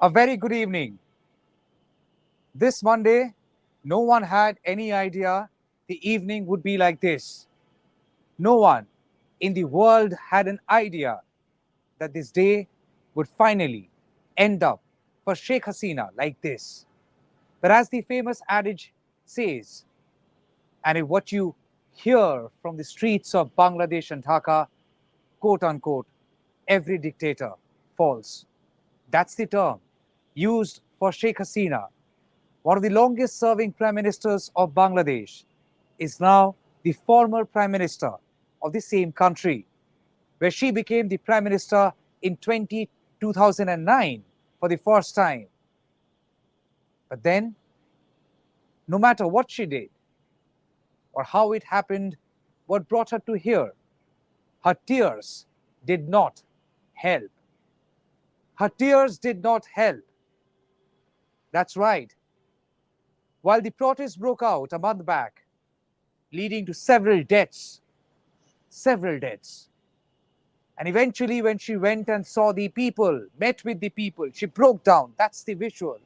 A very good evening. This Monday, no one had any idea the evening would be like this. No one in the world had an idea that this day would finally end up for Sheikh Hasina like this. But as the famous adage says, and if what you hear from the streets of Bangladesh and Dhaka, quote unquote, every dictator falls. That's the term used for Sheikh Hasina, one of the longest serving prime ministers of Bangladesh, is now the former prime minister of the same country, where she became the prime minister in 2009 for the first time. But then, no matter what she did or how it happened, what brought her to here, her tears did not help. Her tears did not help. That's right. While the protests broke out a month back, leading to several deaths, and eventually when she went and saw the people, met with the people, she broke down. That's the visual.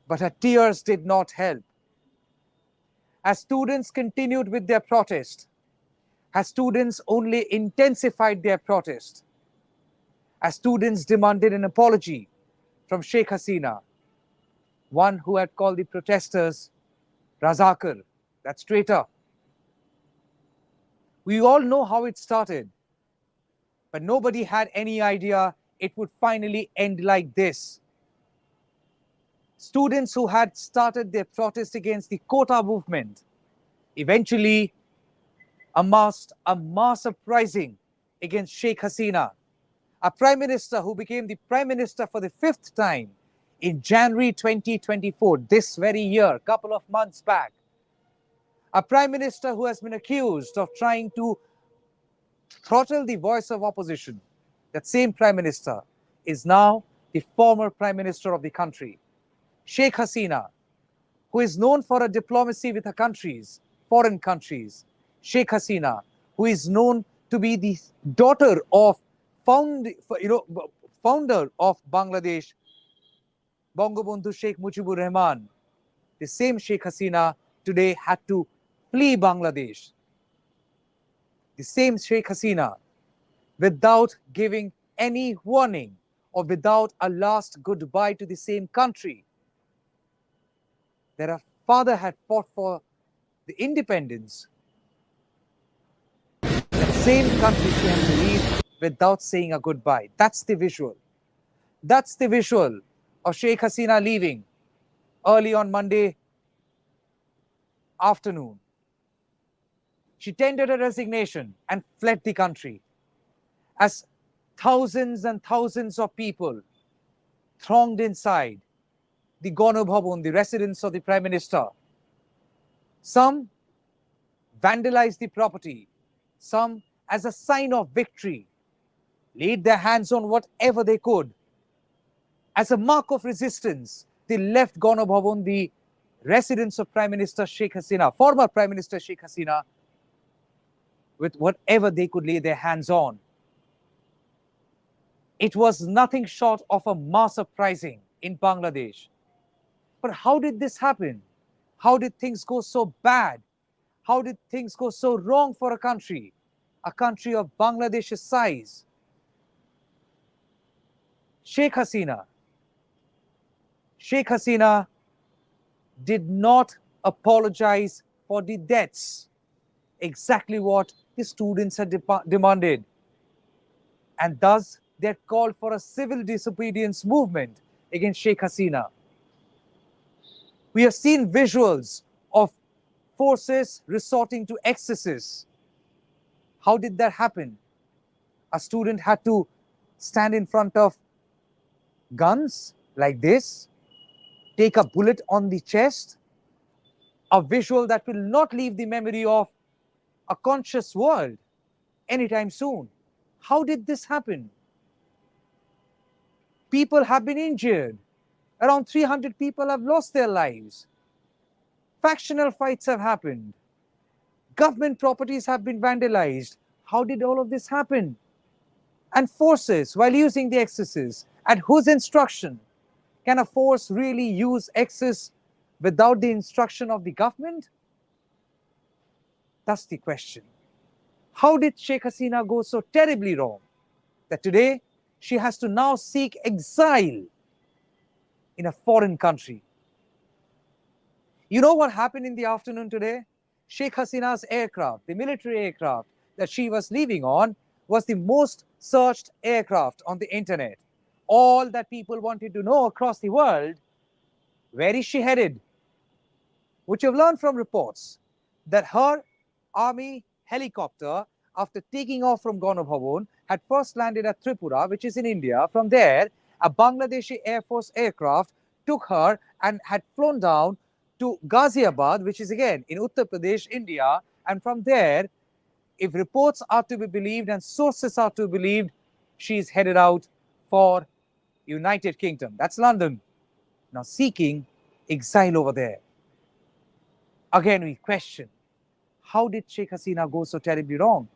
But her tears did not help. As students continued with their protest, as students only intensified their protest, as students demanded an apology from Sheikh Hasina, one who had called the protesters Razakar, that's traitor. We all know how it started, but nobody had any idea it would finally end like this. Students who had started their protest against the quota movement eventually amassed a mass uprising against Sheikh Hasina, a prime minister who became the prime minister for the fifth time in January 2024, this very year, a couple of months back. A prime minister who has been accused of trying to throttle the voice of opposition. That same prime minister is now the former prime minister of the country. Sheikh Hasina, who is known for her diplomacy with her countries, foreign countries. Sheikh Hasina, who is known to be the daughter of founder of Bangladesh, Bangabandhu Sheikh Mujibur Rahman. The same Sheikh Hasina today had to flee Bangladesh. The same Sheikh Hasina, without giving any warning or without a last goodbye to the same country that her father had fought for the independence, that same country she had to leave without saying a goodbye. That's the visual. That's the visual of Sheikh Hasina leaving early on Monday afternoon. She tendered her resignation and fled the country as thousands and thousands of people thronged inside the Gana Bhavan, the residence of the Prime Minister. Some vandalized the property, some, as a sign of victory, laid their hands on whatever they could. As a mark of resistance, they left Gana Bhavan, the residence of Prime Minister Sheikh Hasina, former Prime Minister Sheikh Hasina, with whatever they could lay their hands on. It was nothing short of a mass uprising in Bangladesh. But how did this happen? How did things go so bad? How did things go so wrong for a country of Bangladesh's size? Sheikh Hasina did not apologize for the deaths, exactly what the students had demanded. And thus, they had called for a civil disobedience movement against Sheikh Hasina. We have seen visuals of forces resorting to excesses. How did that happen? A student had to stand in front of guns like this, take a bullet on the chest, a visual that will not leave the memory of a conscious world anytime soon. How did this happen? People have been injured. Around 300 people have lost their lives. Factional fights have happened. Government properties have been vandalized. How did all of this happen? And forces, while using the excesses, At whose instruction can a force really use excess without the instruction of the government? That's the question. How did Sheikh Hasina go so terribly wrong that today she has to now seek exile in a foreign country? You know what happened in the afternoon today? Sheikh Hasina's aircraft, the military aircraft that she was leaving on, was the most searched aircraft on the internet. All that people wanted to know across the world, where is she headed? Which have learned from reports that her army helicopter, after taking off from Ganabhavan, had first landed at Tripura, which is in India. From there, a Bangladeshi Air Force aircraft took her and had flown down to Ghaziabad, which is again in Uttar Pradesh, India. And from there, if reports are to be believed and sources are to be believed, she is headed out for United Kingdom. That's London. Now seeking exile over there. Again, we question, how did Sheikh Hasina go so terribly wrong?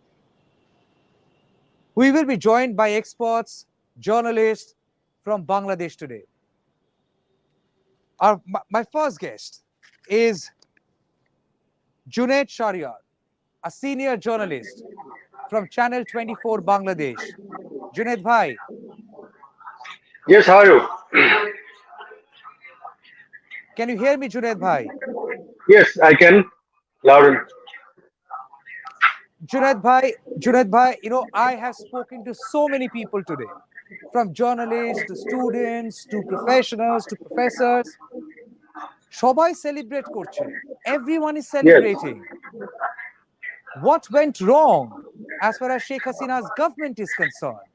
We will be joined by experts, journalists from Bangladesh today. My first guest is Junaid Shariar, a senior journalist from Channel 24 Bangladesh. Junaid bhai. Yes, how are you? Can you hear me, Junaid bhai? Yes, I can. Loud and Junaid bhai, I have spoken to so many people today, from journalists to students to professionals to professors. সবাই celebrate করছে. Everyone is yes. celebrating. What went wrong as far as Sheikh Hasina's government is concerned?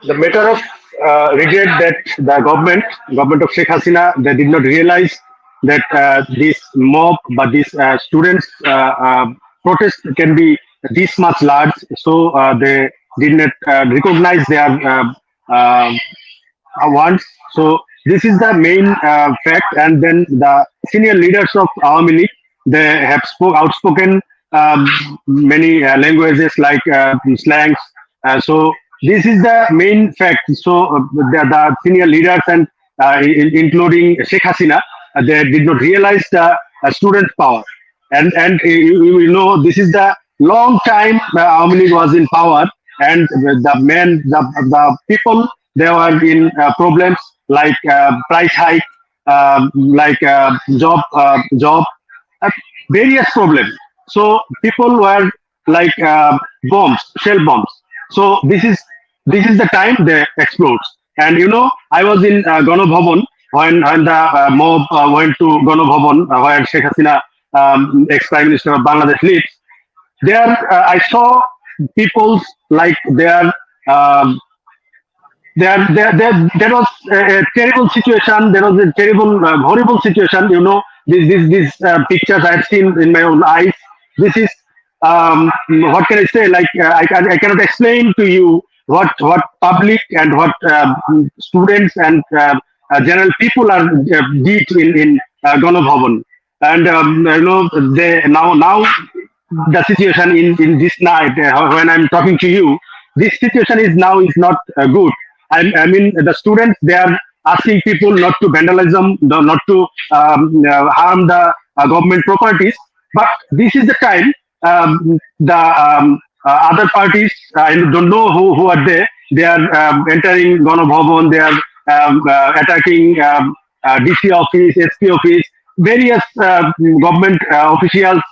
The matter of regret that the government of Sheikh Hasina, they did not realize that this mob, but this students' protest can be this much large. So they did not recognize their wants. So this is the main fact. And then the senior leaders of Awami League, they have outspoken many languages like slangs. So this is the main fact. So the senior leaders and including Sheikh Hasina, they did not realize the student power. And you know, this is the long time Awami League was in power, and the people, they were in problems like price hike, like job, uh, various problems. So people were like bombs, shell bombs. So this is the time they explode. And you know, I was in Ganabhavan when the mob went to Ganabhavan, where Sheikh Hasina, ex-Prime Minister of Bangladesh, lives. There, I saw people like they are. There was a terrible situation. There was a terrible, horrible situation. You know, these pictures I have seen in my own eyes. This is what can I say? Like I cannot explain to you what public and what students and general people are did in Ganabhavan. And you know, they now the situation in this night when I'm talking to you, this situation is not good. I mean, the students, they are asking people not to vandalism, not to harm the government properties. But this is the time the other parties, I don't know who are there. They are entering Ganabhavan. They are attacking DC office, SP office, various government officials'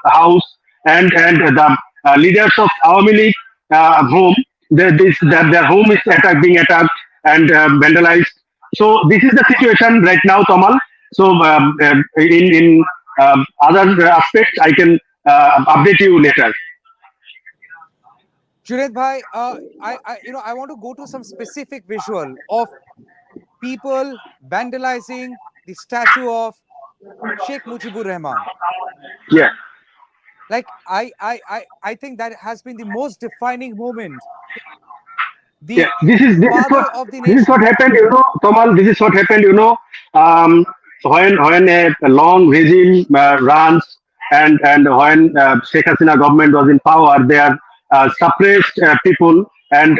house, and the leaders of Awami League home. Their home is being attacked and vandalized. So this is the situation right now, Tamal. So in other aspects, I can update you later. Junaid bhai, I want to go to some specific visual of people vandalizing the statue of Sheikh Mujibur Rahman. Yeah. Like I think that has been the most defining moment. The Yeah, father of the this is what nation. happened. You know, Tomal. This is what happened. You know, when a long regime runs, and when Sheikh Hasina government was in power, they are suppressed people, and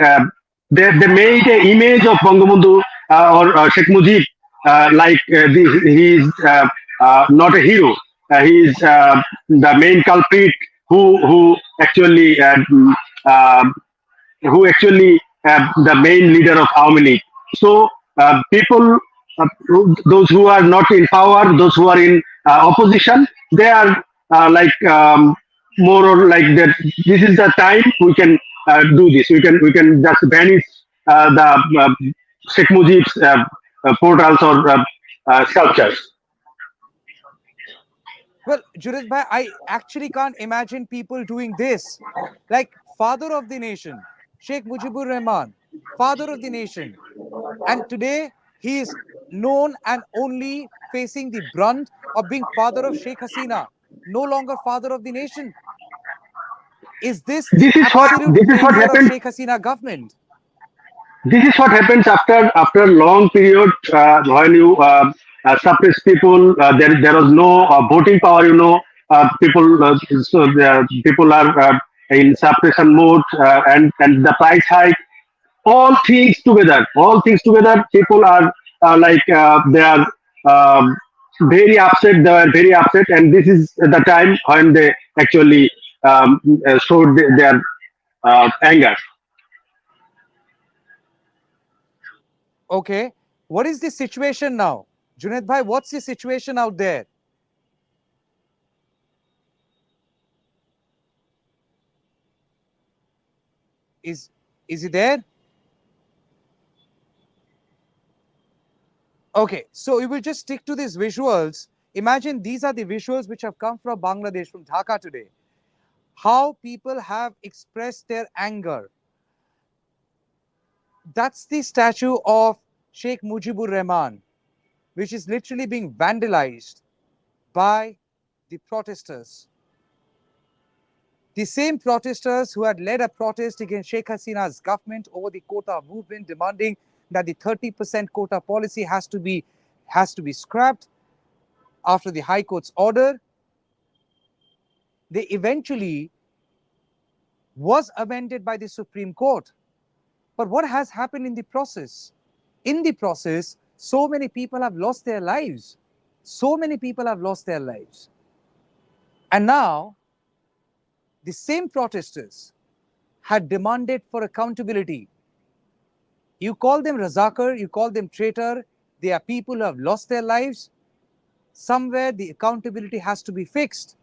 they made an image of Bangabandhu or Sheikh Mujib like he is not a hero. He is the main culprit who actually uh, the main leader of Awami League. So people, those who are not in power, those who are in opposition, they are like more or like that. This is the time we can do this. We can just banish the Sheikh Mujib's portals or sculptures. Well, Junaid bhai, I actually can't imagine people doing this. Like, father of the nation, Sheikh Mujibur Rahman, father of the nation. And today, he is known and only facing the brunt of being father of Sheikh Hasina, no longer father of the nation. Is this the This is what absolute this is what failure of happened. Sheikh Hasina government? This is what happens after a long period when you suppress people. There was no voting power. People people are in suppression mode, and the price hike. All things together. People are like they are um, very upset. They are very upset, and this is the time when they actually showed their anger. Okay. What is the situation now? Junaid bhai, what's the situation out there? Is is he there? Okay, so we will just stick to these visuals. Imagine these are the visuals which have come from Bangladesh, from Dhaka today. How people have expressed their anger. That's the statue of Sheikh Mujibur Rahman, which is literally being vandalized by the protesters. The same protesters who had led a protest against Sheikh Hasina's government over the quota movement, demanding that the 30% quota policy has to be scrapped after the High Court's order. They eventually was amended by the Supreme Court. But what has happened in the process? In the process, so many people have lost their lives. So many people have lost their lives. And now, the same protesters had demanded for accountability. You call them Razakar, you call them traitor, they are people who have lost their lives. Somewhere the accountability has to be fixed.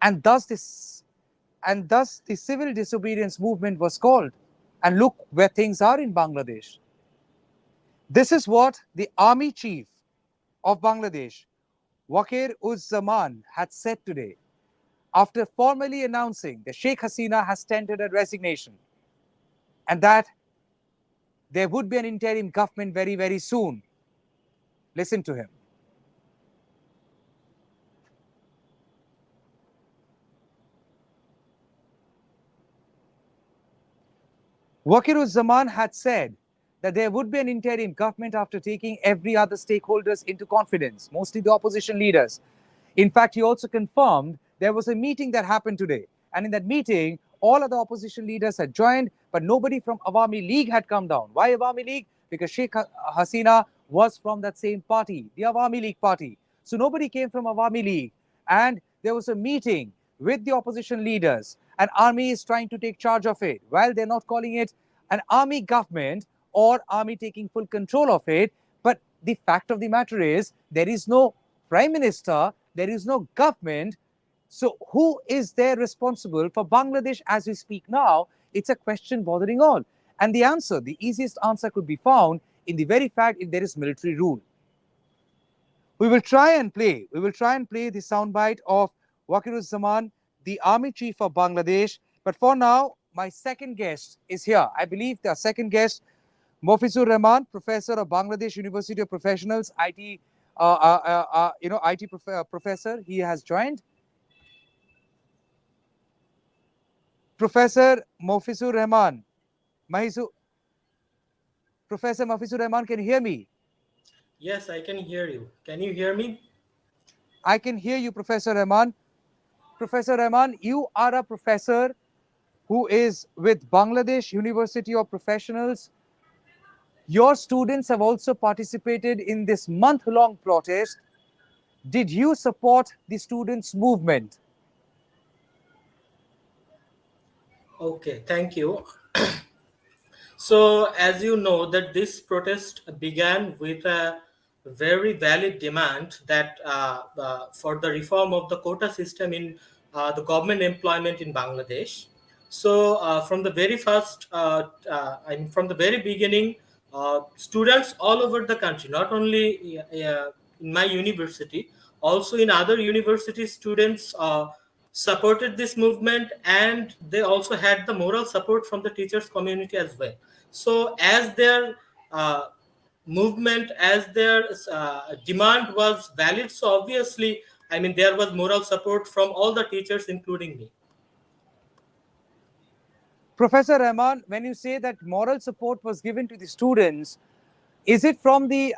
And thus the civil disobedience movement was called. And look where things are in Bangladesh. This is what the army chief of Bangladesh, Wakir uz Zaman, had said today after formally announcing that Sheikh Hasina has tendered a resignation and that there would be an interim government very, very soon. Listen to him. Wakir-uz-Zaman had said that there would be an interim government after taking every other stakeholders into confidence, mostly the opposition leaders. In fact, he also confirmed there was a meeting that happened today. And in that meeting, all other opposition leaders had joined, but nobody from Awami League had come down. Why Awami League? Because Sheikh Hasina was from that same party, the Awami League party. So nobody came from Awami League. And there was a meeting with the opposition leaders. An army is trying to take charge of it. While they're not calling it an army government or army taking full control of it, but the fact of the matter is there is no prime minister, there is no government. So who is there responsible for Bangladesh as we speak now? It's a question bothering all. And the answer, the easiest answer could be found in the very fact if there is military rule. We will try and play the soundbite of Wakiruzzaman, the army chief of Bangladesh. But for now, my second guest is here. I believe the second guest, Mofizur Rahman, professor of Bangladesh University of Professionals, IT, professor. He has joined. Professor Mofizur Rahman, Mahizu, Professor Mofizur Rahman, can you hear me? Yes, I can hear you. Can you hear me? I can hear you, Professor Rahman. Professor Rahman, you are a professor who is with Bangladesh University of Professionals. Your students have also participated in this month-long protest. Did you support the students' movement? Okay, thank you. So, as you know, that this protest began with a very valid demand that for the reform of the quota system in the government employment in Bangladesh. So, from the very first, I mean, from the very beginning, students all over the country, not only in my university, also in other university, students supported this movement, and they also had the moral support from the teachers community as well. So as their uh, movement, as their demand was valid, so obviously, I mean, there was moral support from all the teachers, including me. Professor Rahman, when you say that moral support was given to the students, is it from the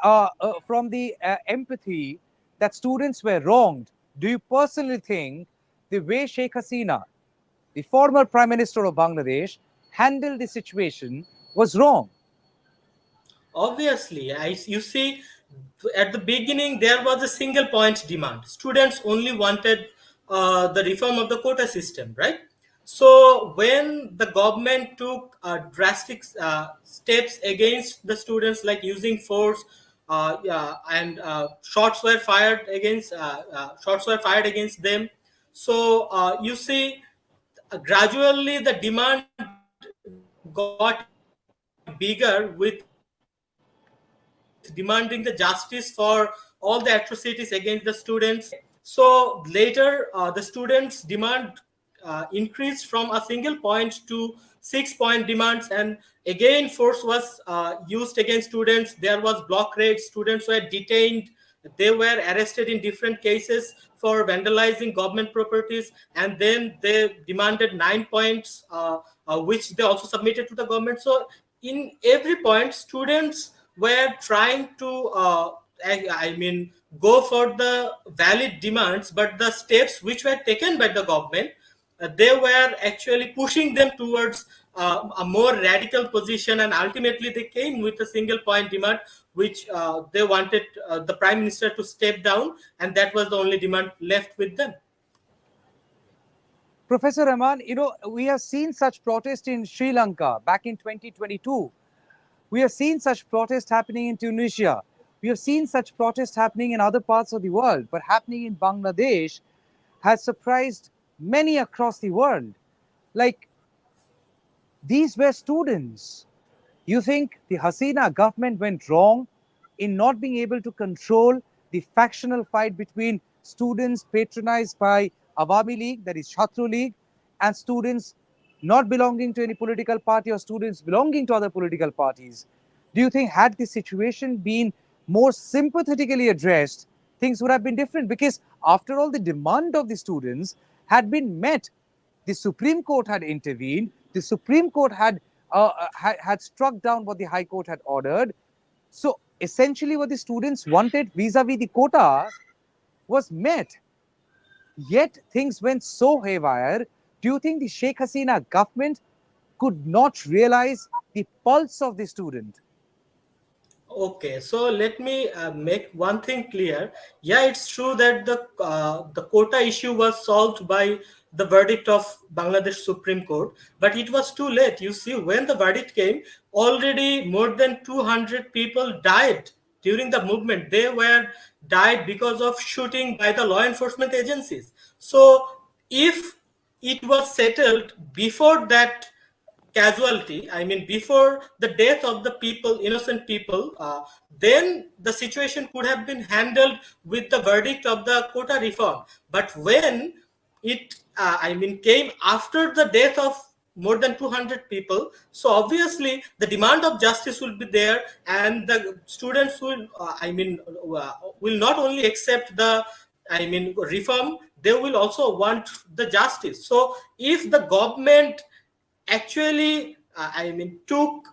empathy that students were wronged? Do you personally think the way Sheikh Hasina, the former Prime Minister of Bangladesh, handled the situation was wrong? Obviously, you see, at the beginning there was a single point demand. Students only wanted the reform of the quota system, right? So when the government took drastic steps against the students, like using force, yeah, and shots were fired against them. So you see, gradually the demand got bigger with demanding the justice for all the atrocities against the students in Bangladesh. So later, the students' demand increased from a single point to 6 point demands, and again force was used against students. There was block raids, students were detained, they were arrested in different cases for vandalizing government properties, and then they demanded 9 points, which they also submitted to the government. So in every point, students were trying to I mean, go for the valid demands, but the steps which were taken by the government, they were actually pushing them towards a more radical position, and ultimately they came with a single point demand, which they wanted the prime minister to step down, and that was the only demand left with them. Professor Rahman, we have seen such protests in Sri Lanka back in 2022. We have seen such protests happening in Tunisia. We have seen such protests happening in other parts of the world, but happening in Bangladesh has surprised many across the world. Like, these were students. You think the Hasina government went wrong in not being able to control the factional fight between students patronized by Awami League, that is Chhatru League, and students not belonging to any political party or students belonging to other political parties? Do you think had the situation been more sympathetically addressed, things would have been different? Because after all, the demand of the students had been met. The Supreme Court had intervened. The Supreme Court had struck down what the High Court had ordered. So essentially, what the students wanted vis-a-vis the quota was met. Yet things went so haywire. Do you think the Sheikh Hasina government could not realize the pulse of the student? Okay, so let me make one thing clear. Yeah, it's true that the quota issue was solved by the verdict of Bangladesh Supreme Court, but it was too late. You see, when the verdict came, already more than 200 people died during the movement. They were died because of shooting by the law enforcement agencies. So, if it was settled before that casualty, I mean before the death of the people, innocent people, then the situation could have been handled with the verdict of the quota reform. But when it I mean came after the death of more than 200 people, so obviously the demand of justice will be there, and the students will will not only accept the, I mean, reform, they will also want the justice. So if the government actually took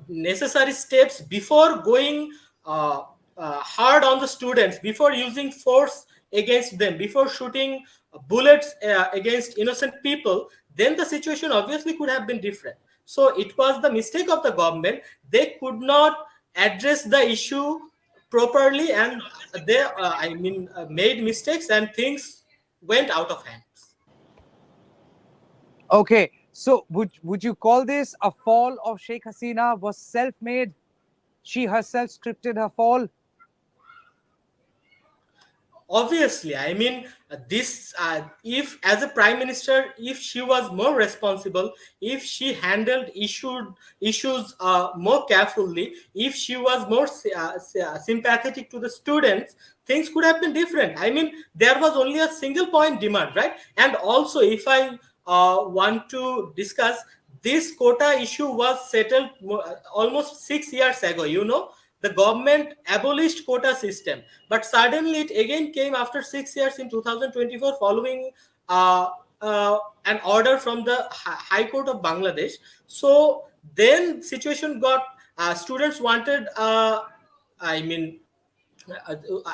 necessary steps before going hard on the students, before using force against them, before shooting bullets against innocent people, then the situation obviously could have been different. So it was the mistake of the government. They could not address the issue properly, and they made mistakes and things went out of hands. Okay, so would you call this a fall of Sheikh Hasina was self-made? She herself scripted her fall. Obviously, this if as a prime minister, if she was more responsible, if she handled issues more carefully, if she was more sympathetic to the students, things could have been different. There was only a single point demand, right? And also, if I want to discuss, this quota issue was settled almost 6 years ago, the government abolished quota system, but suddenly it again came after 6 years in 2024, following uh, an order from the High Court of Bangladesh. So then situation got, students wanted I mean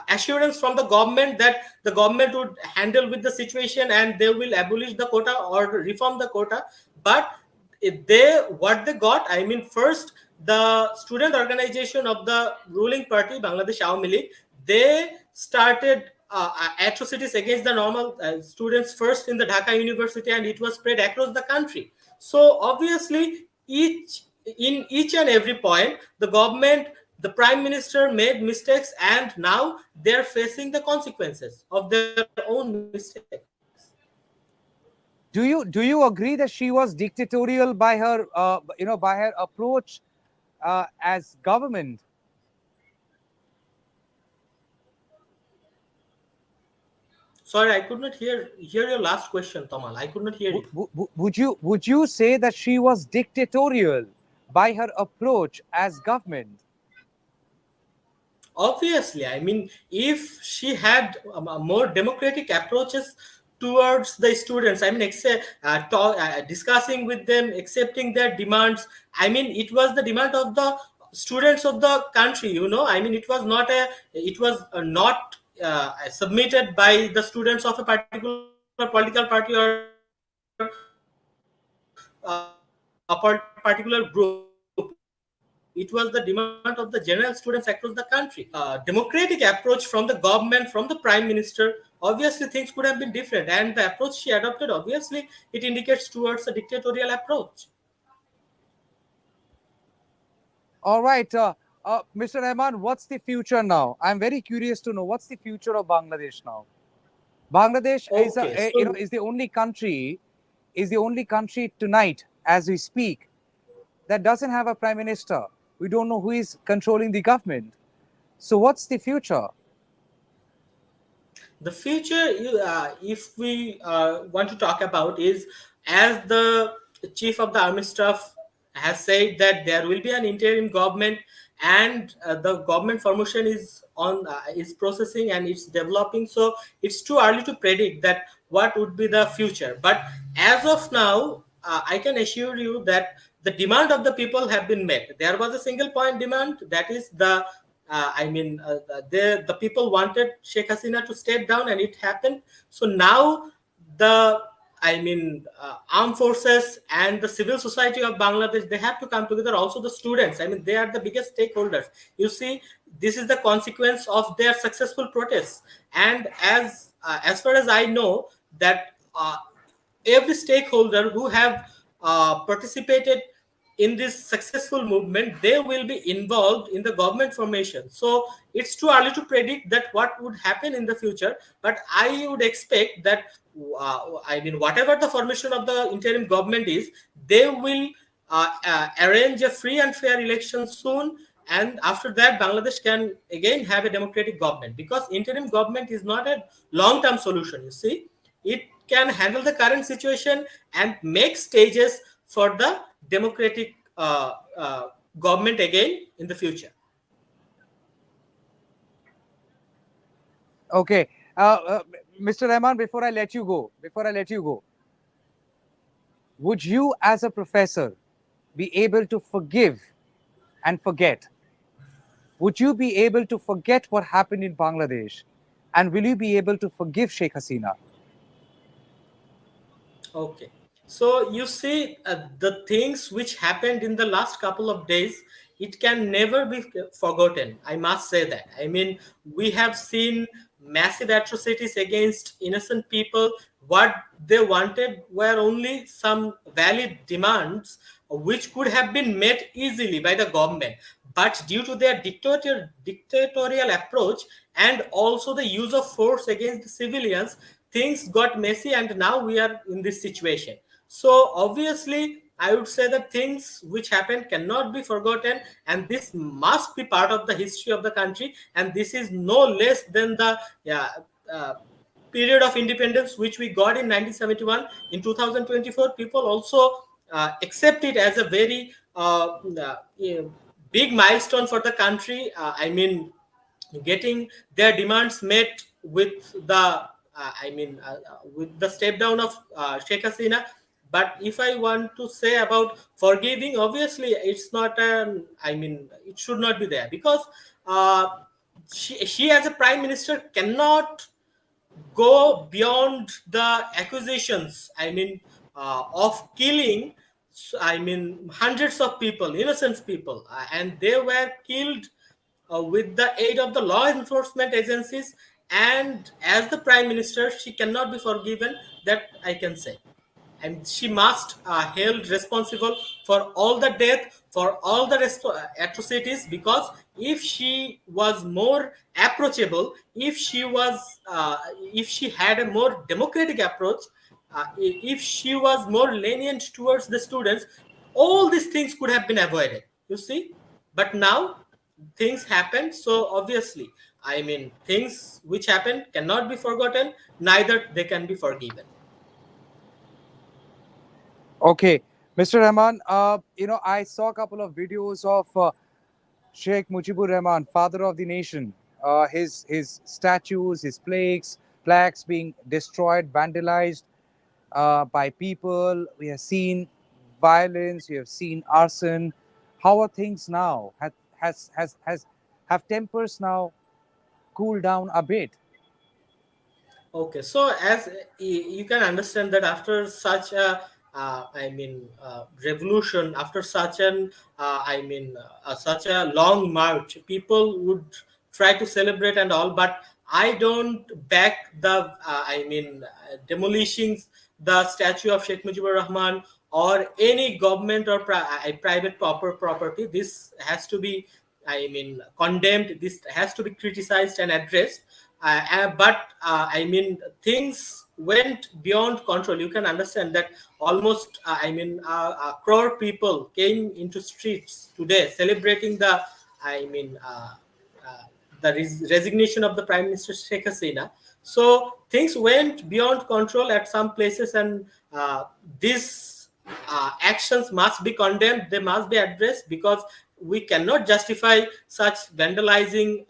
assurance from the government that the government would handle with the situation and they will abolish the quota or reform the quota. But they what they got, first, the student organization of the ruling party, Bangladesh Awami League, they started atrocities against the normal students, first in the Dhaka University, and it was spread across the country. So obviously, each and every point, the government, the prime minister made mistakes, and now they're facing the consequences of their own mistakes. Do you agree that she was dictatorial by her by her approach as government? Sorry, I could not hear your last question, Tamal. I could not hear you. Would you say that she was dictatorial by her approach as government? Obviously, if she had more democratic approaches towards the students, discussing with them, accepting their demands. It was the demand of the students of the country. It was not submitted by the students of a particular political party or a particular group. It was the demand of the general students across the country. Democratic approach from the government, from the prime minister, obviously things could have been different. And the approach she adopted, obviously, it indicates towards a dictatorial approach. All right, Mr. Rahman, what's the future now? I'm very curious to know what's the future of Bangladesh now. Bangladesh is Okay, so is the only country tonight as we speak that doesn't have a prime minister. We don't know who is controlling the government. So what's the future? the future, if we want to talk about, is, as the chief of the army staff has said, that there will be an interim government, and the government formation is processing and it's developing. So it's too early to predict that what would be the future. But as of now, I can assure you that the demand of the people have been met. There was a single point demand, that is the people wanted Sheikh Hasina to step down, and it happened. So now the armed forces and the civil society of Bangladesh, they have to come together. Also the students, they are the biggest stakeholders. You see, this is the consequence of their successful protests. And as far as I know, that every stakeholder who have participated in this successful movement, they will be involved in the government formation. So it's too early to predict that what would happen in the future, but I would expect that whatever the formation of the interim government is, they will arrange a free and fair election soon, and after that Bangladesh can again have a democratic government, because interim government is not a long term solution. You see, it can handle the current situation and make stages for the democratic government again in the future. Okay, Mr. Rahman, before I let you go, would you, as a professor, be able to forgive and forget? Would you be able to forget what happened in Bangladesh? And will you be able to forgive Sheikh Hasina? Okay. So you see, the things which happened in the last couple of days, it can never be forgotten. I must say that. I mean, we have seen massive atrocities against innocent people. What they wanted were only some valid demands which could have been met easily by the government. But due to their dictatorial approach and also the use of force against the civilians, things got messy, and now we are in this situation. So obviously, I would say that things which happened cannot be forgotten, and this must be part of the history of the country. And this is no less than the uh, period of independence which we got in 1971. In 2024, people also accept it as a very big milestone for the country. I mean, getting their demands met with the with the step down of Sheikh Hasina. But if I want to say about forgiving, obviously it's not I mean, it should not be there, because uh, she as a prime minister cannot go beyond the accusations, I mean, of killing, I mean, hundreds of people, innocent people, and they were killed with the aid of the law enforcement agencies. And as the prime minister, she cannot be forgiven, that I can say. And she must held responsible for all the death, for all the atrocities, because if she was more approachable, if she had a more democratic approach, if she was more lenient towards the students, all these things could have been avoided, you see. But now things happen, so obviously, I mean, things which happen cannot be forgotten, neither they can be forgiven. Okay, Mr. Rahman, I saw a couple of videos of Sheikh Mujibur Rahman, father of the nation, his statues, his plaques being destroyed, vandalized by people. We have seen violence. We have seen arson. How are things now? Have tempers now cooled down a bit? Okay, so as you can understand that after such a, revolution, after such an, such a long march, people would try to celebrate and all. But I don't back the, demolishing the statue of Sheikh Mujibur Rahman or any government or private property. This has to be, condemned. This has to be criticized and addressed. But I mean, things went beyond control. You can understand that almost a crore people came into streets today celebrating the, I mean uh, the resignation of the Prime Minister Sheikh Hasina. So things went beyond control at some places, and these actions must be condemned. They must be addressed, because we cannot justify such vandalizing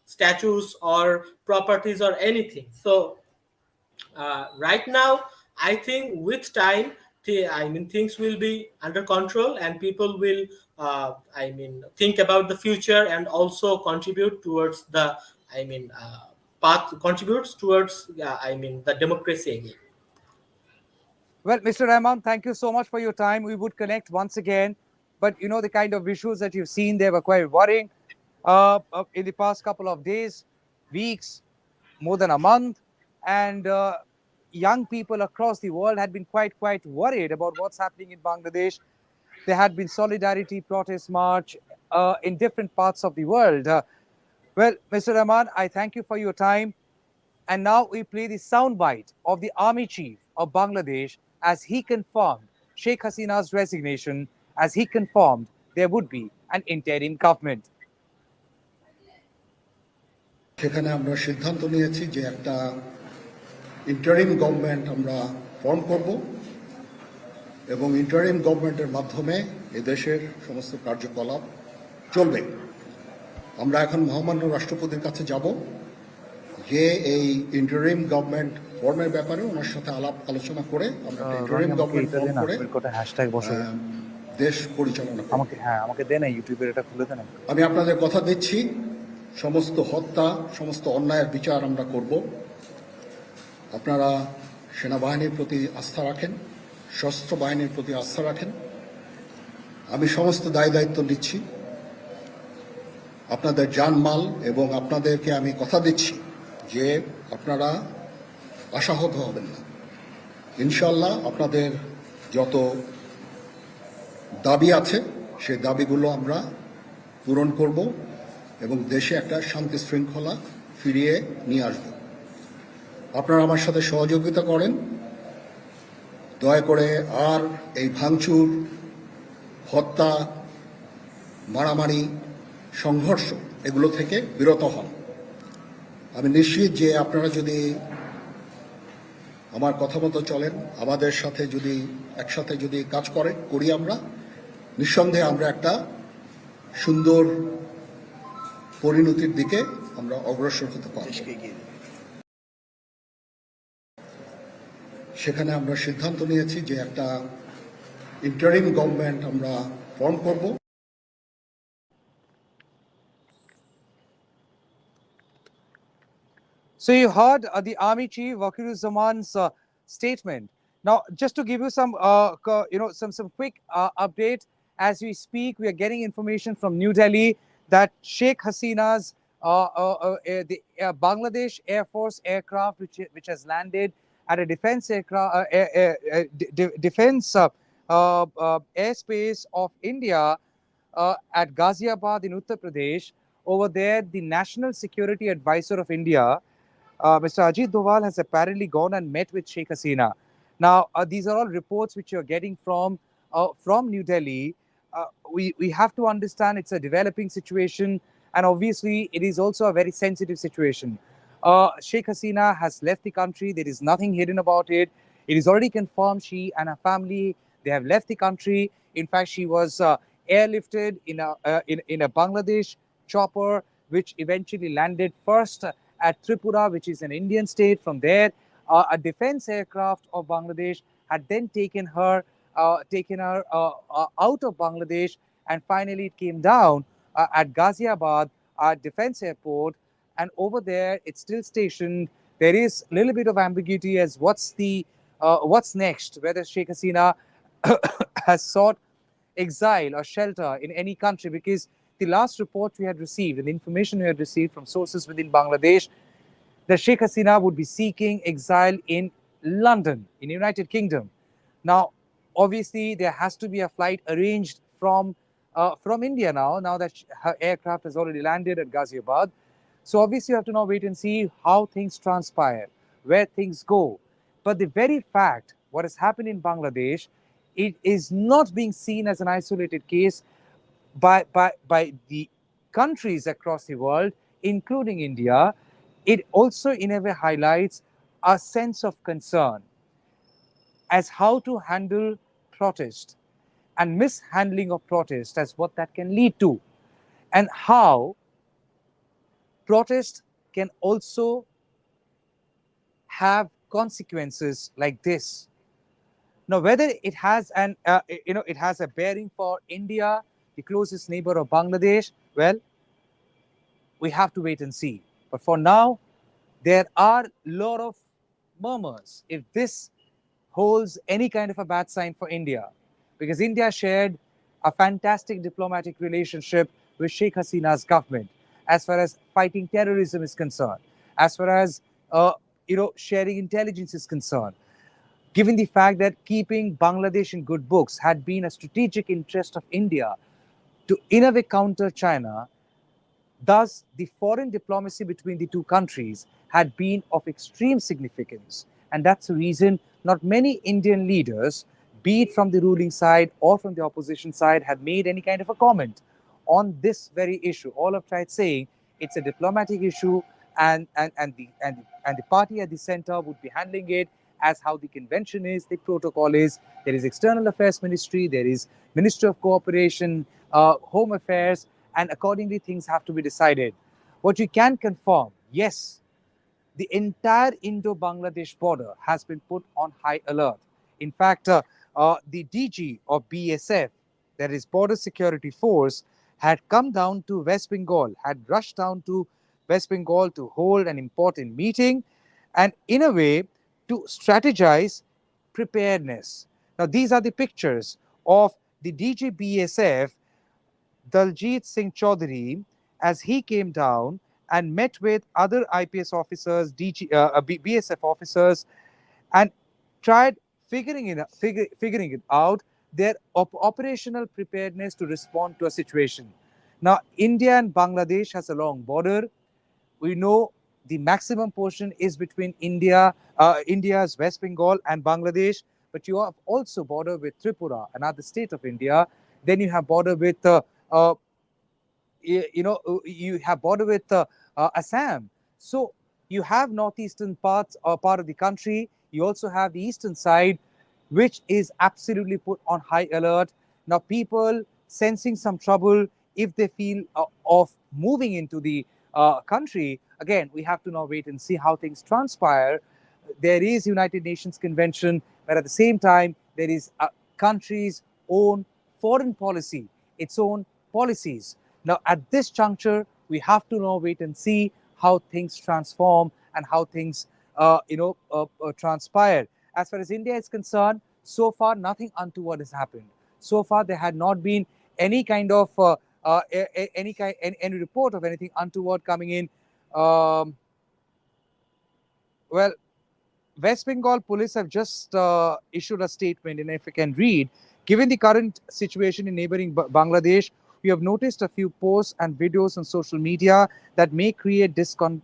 statues or properties or anything. So right now, I think with time, things will be under control, and people will, think about the future and also contribute towards the, path contributes towards, the democracy again. Well, Mr. Rahman, thank you so much for your time. We would connect once again. But the kind of visuals that you've seen, they were quite worrying in the past couple of days, weeks, more than a month. And young people across the world had been quite worried about what's happening in Bangladesh. There had been solidarity protest march in different parts of the world. Well, Mr. Rahman, I thank you for your time. And now we play the soundbite of the army chief of Bangladesh as he confirmed Sheikh Hasina's resignation, as he confirmed there would be an interim government. সেখানে আমরা সিদ্ধান্ত নিয়েছি যে একটা interim government আমরা form করব এবং interim গভর্নমেন্টের মাধ্যমে এদেশের সমস্ত কার্যকলাপ চলবে। আমরা এখন মহামান্য রাষ্ট্রপতির কাছে যাব, যে এই ইন্টারিম গভর্নমেন্ট ফর্মের ব্যাপারে ওনার সাথে আলাপ আলোচনা করে আমরা ইন্টারিম গভর্নমেন্ট ফর্ম করে দেশ পরিচালনা করব। আমাকে দেন ইউটিউবের এটা খুলে দেন। আমি আপনাদের কথা দিচ্ছি, সমস্ত হত্যা, সমস্ত অন্যায়ের বিচার আমরা করব। আপনারা সেনাবাহিনীর প্রতি আস্থা রাখেন, সশস্ত্র বাহিনীর প্রতি আস্থা রাখেন। আমি সমস্ত দায় দায়িত্ব নিচ্ছি। আপনাদের জানমাল এবং আপনাদেরকে আমি কথা দিচ্ছি যে আপনারা আশাহত হবেন না। ইনশাল্লাহ আপনাদের যত দাবি আছে সেই দাবিগুলো আমরা পূরণ করব এবং দেশে একটা শান্তি শৃঙ্খলা ফিরিয়ে নিয়ে আসব। আপনারা আমার সাথে সহযোগিতা করেন। দয়া করে আর এই ভাঙচুর, হত্যা, মারামারি, সংঘর্ষ এগুলো থেকে বিরত হন। আমি নিশ্চিত যে আপনারা যদি আমার কথা মতো চলেন, আমাদের সাথে যদি একসাথে যদি কাজ করি আমরা, নিঃসন্দেহে আমরা একটা সুন্দর পরিণতির দিকে আমরা অগ্রসর হতে পারব। সেখানে আমরা সিদ্ধান্ত নিয়েছি যে একটা ইন্টারিম গভর্নমেন্ট আমরা ফর্ম করব। So you heard the Army Chief Wakiruzaman's statement. Now, just to give you some, some quick update as we speak, we are getting information from New Delhi that Sheikh Hasina's the Bangladesh Air Force aircraft, which has landed at a defense aircraft, defense airspace of India at Ghaziabad in Uttar Pradesh. Over there, the National Security Advisor of India, Mr. Ajit Doval, has apparently gone and met with Sheikh Hasina. Now, these are all reports which you're getting from New Delhi. We have to understand it's a developing situation, and obviously it is also a very sensitive situation. Sheikh Hasina has left the country. There is nothing hidden about it. It is already confirmed she and her family, they have left the country. In fact, she was airlifted in a Bangladesh chopper, which eventually landed first at Tripura, which is an Indian state. From there, a defense aircraft of Bangladesh had then taken her out of Bangladesh, and finally it came down at Ghaziabad defense airport, and over there it's still stationed. There is a little bit of ambiguity as what's next, whether Sheikh Hasina has sought exile or shelter in any country, because the last report we had received and the information we had received from sources within Bangladesh, that Sheikh Hasina would be seeking exile in London, in the United Kingdom. Now, obviously, there has to be a flight arranged from India now that her aircraft has already landed at Ghaziabad. So obviously, you have to now wait and see how things transpire, where things go. But the very fact what has happened in Bangladesh, it is not being seen as an isolated case by the countries across the world, including India. It also in a way highlights a sense of concern as how to handle protest and mishandling of protest as what that can lead to, and how protest can also have consequences like this. Now, whether it has it has a bearing for India, the closest neighbor of Bangladesh, well, we have to wait and see. But for now, there are a lot of murmurs if this holds any kind of a bad sign for India, because India shared a fantastic diplomatic relationship with Sheikh Hasina's government as far as fighting terrorism is concerned, as far as sharing intelligence is concerned. Given the fact that keeping Bangladesh in good books had been a strategic interest of India to in a way counter China, thus, the foreign diplomacy between the two countries had been of extreme significance. And that's the reason not many Indian leaders, be it from the ruling side or from the opposition side, have made any kind of a comment on this very issue. All have tried saying it's a diplomatic issue, and the party at the center would be handling it as how the convention is, the protocol is. There is External Affairs Ministry, there is Ministry of Cooperation, Home Affairs, and accordingly things have to be decided. What you can confirm, yes, the entire Indo-Bangladesh border has been put on high alert. In fact, the DG of BSF, that is Border Security Force, had come down to West Bengal, had rushed down to West Bengal to hold an important meeting and in a way to strategize preparedness. Now, these are the pictures of the DGBSF Daljit Singh Chaudhary as he came down and met with other IPS officers, BSF officers, and tried figuring it out their operational preparedness to respond to a situation. Now, India and Bangladesh has a long border. We know the maximum portion is between India's West Bengal and Bangladesh, but you have also border with Tripura, another state of India. Then you have border with uh, you have border with Assam. So you have northeastern part of the country. You also have the eastern side, which is absolutely put on high alert. Now, people sensing some trouble, if they feel of moving into the country, again, we have to now wait and see how things transpire. There is United Nations Convention, but at the same time, there is a country's own foreign policy, its own policies. Now, at this juncture, we have to now wait and see how things transform and how things, transpire. As far as India is concerned, so far nothing untoward has happened. So far, there had not been any kind of any report of anything untoward coming in. Um, well, West Bengal police have just issued a statement, and if I can read, given the current situation in neighboring Bangladesh, we have noticed a few posts and videos on social media that may create discord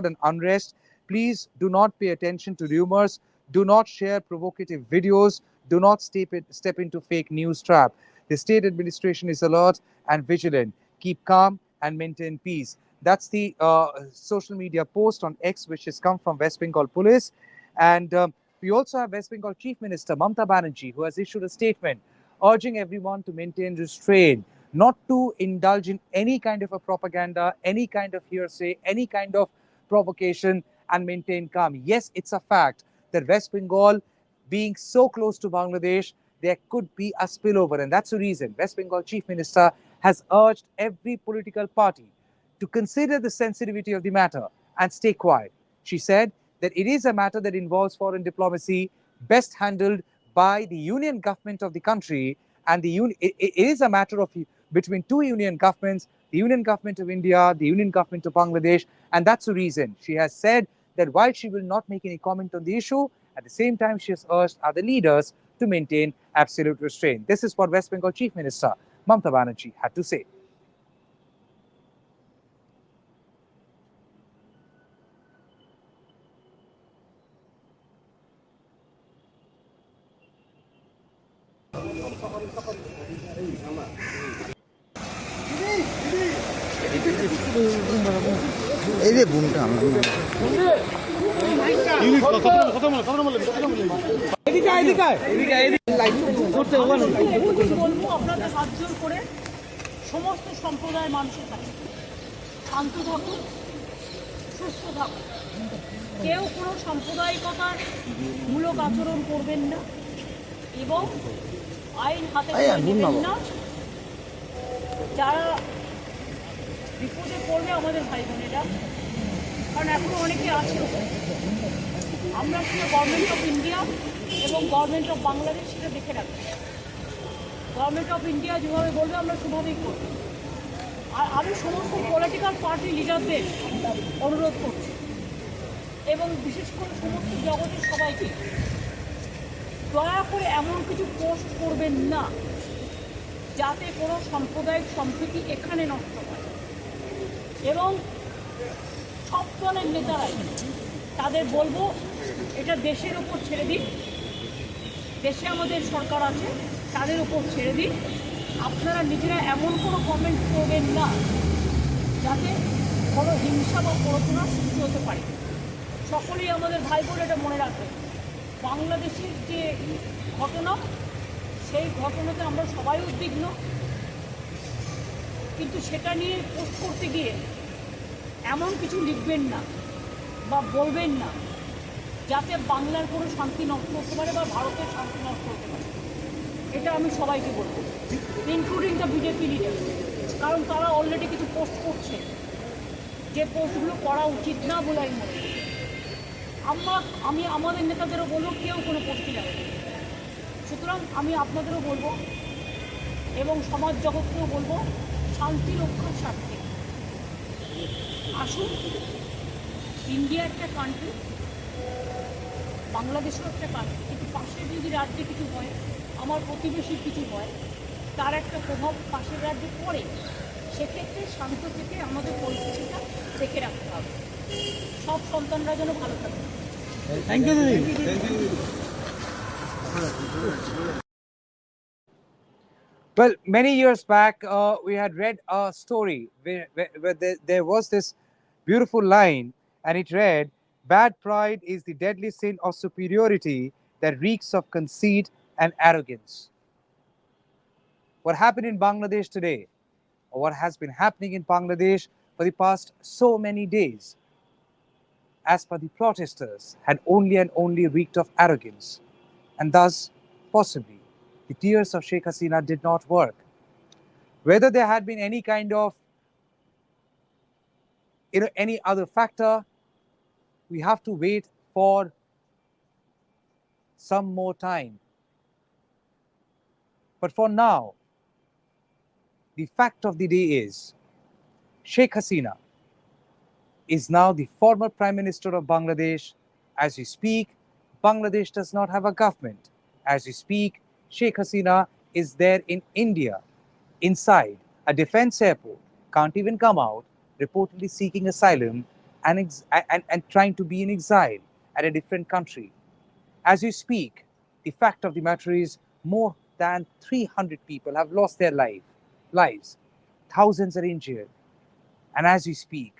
and unrest. Please do not pay attention to rumors. Do not share provocative videos. Do not step into fake news trap. The state administration is alert and vigilant. Keep calm and maintain peace. That's the social media post on X, which has come from West Bengal Police. And we also have West Bengal Chief Minister Mamta Banerjee, who has issued a statement urging everyone to maintain restraint, not to indulge in any kind of a propaganda, any kind of hearsay, any kind of provocation, and maintain calm. Yes, it's a fact that West Bengal, being so close to Bangladesh, there could be a spillover. And that's the reason West Bengal Chief Minister has urged every political party to consider the sensitivity of the matter and stay quiet. She said that it is a matter that involves foreign diplomacy, best handled by the union government of the country, and it is a matter of between two union governments, the union government of India, the union government of Bangladesh, and that's the reason she has said that while she will not make any comment on the issue, at the same time she has urged other leaders to maintain absolute restraint. This is what West Bengal Chief Minister Mamta Banerjee had to say. এই যে বুমটা আমার বলবো আপনাদের হাত জোর করে সমস্ত সম্প্রদায়ের মানুষের কাছে শান্ত থাকুন, সুস্থ থাকুন, কেউ কোনো সাম্প্রদায়িকতার মূলক আচরণ করবেন না এবং আইন হাতে নেবেন না। যারা বিপদে পড়বে আমাদের ভাই বোনেরা, কারণ এখনো অনেকে আছে, আমরা শুধু গভর্নমেন্ট অফ ইন্ডিয়া এবং গভর্নমেন্ট অফ বাংলাদেশ সেটা দেখে রাখবো। গভর্নমেন্ট অফ ইন্ডিয়া যেভাবে বলবে আমরা সেভাবেই করব। আর আমি সমস্ত পলিটিক্যাল পার্টি লিডারদের অনুরোধ করছি এবং বিশেষ করে সমস্ত জগতের সবাইকে, দয়া করে এমন কিছু পোস্ট করবেন না যাতে কোনো সাম্প্রদায়িক সম্প্রীতি এখানে নষ্ট হয়। এবং সব দলের নেতারাই তাদের বলবো এটা দেশের ওপর ছেড়ে দিন, দেশে আমাদের সরকার আছে, তাদের উপর ছেড়ে দিন। আপনারা নিজেরা এমন কোনো কমেন্ট করবেন না যাতে কোনো হিংসা বা প্ররোচনা সৃষ্টি হতে পারে। সকলেই আমাদের ভাই বোন এটা মনে রাখবেন, বাংলাদেশের যে ঘটনা, সেই ঘটনাতে আমরা সবাই উদ্বিগ্ন, কিন্তু সেটা নিয়ে পোস্ট করতে গিয়ে এমন কিছু লিখবেন না বা বলবেন না যাতে বাংলার কোনো শান্তি নষ্ট করতে পারে বা ভারতের শান্তি নষ্ট করতে পারে। এটা আমি সবাইকে বলবো, ইনক্লুডিং দ্য বিজেপি লিডার, কারণ তারা অলরেডি কিছু পোস্ট করছে যে পোস্টগুলো করা উচিত না বলে আমি মনে করি। আমি আমাদের নেতাদেরও বলবো কেউ কোনো পোস্টই রাখবে, সুতরাং আমি আপনাদেরও বলবো এবং সমাজ জগৎকেও বলবো, শান্তি রক্ষার স্বার্থে আসুন। ইন্ডিয়া একটা কান্ট্রি, বাংলাদেশও একটা কান্ট্রি, কিন্তু পাশের যদি রাজ্যে কিছু হয়, আমার প্রতিবেশীর কিছু হয়, তার একটা প্রভাব পাশের রাজ্যে পড়ে। সেক্ষেত্রে শান্ত থেকে আমাদের পরিস্থিতিটা দেখে রাখতে হবে। সব সন্তানরা যেন ভালো থাকে। থ্যাংক ইউ দিদি। Well, many years back, we had read a story where there was this beautiful line, and it read, "Bad pride is the deadly sin of superiority that reeks of conceit and arrogance." What happened in Bangladesh today, or what has been happening in Bangladesh for the past so many days, as per the protesters, had only and only reeked of arrogance, and thus, possibly, the tears of Sheikh Hasina did not work. Whether there had been any kind of any other factor, we have to wait for some more time. But for now, the fact of the day is Sheikh Hasina is now the former Prime Minister of Bangladesh. As we speak, Bangladesh does not have a government. As we speak, Sheikh Hasina is there in India, inside a defense airport, can't even come out, reportedly seeking asylum and trying to be in exile at a different country. As we speak, the fact of the matter is more than 300 people have lost their lives. Thousands are injured. And as we speak,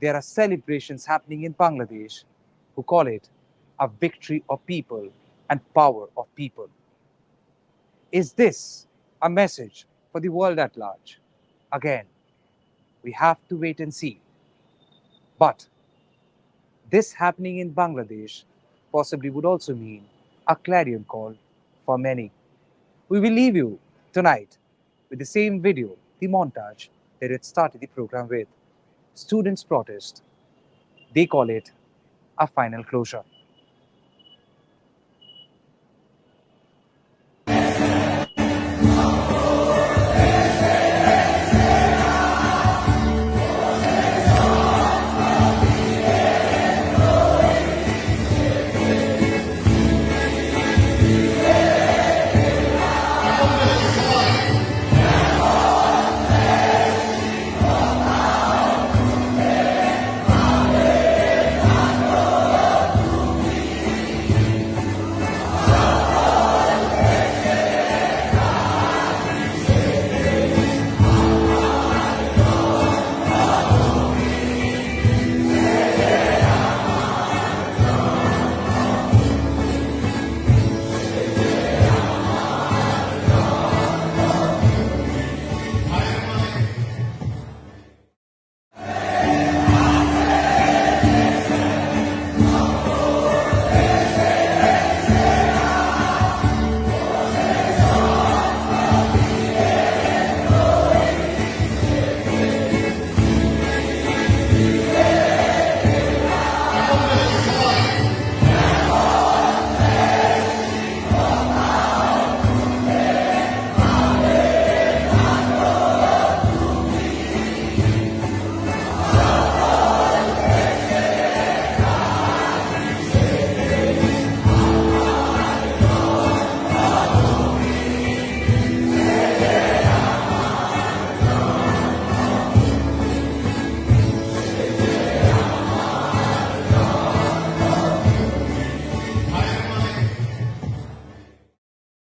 there are celebrations happening in Bangladesh who call it a victory of people and power of people. Is this a message for the world at large? Again, we have to wait and see. But this happening in Bangladesh possibly would also mean a clarion call for many. We will leave you tonight with the same video, the montage that it started the program with. Students protest. They call it a final closure.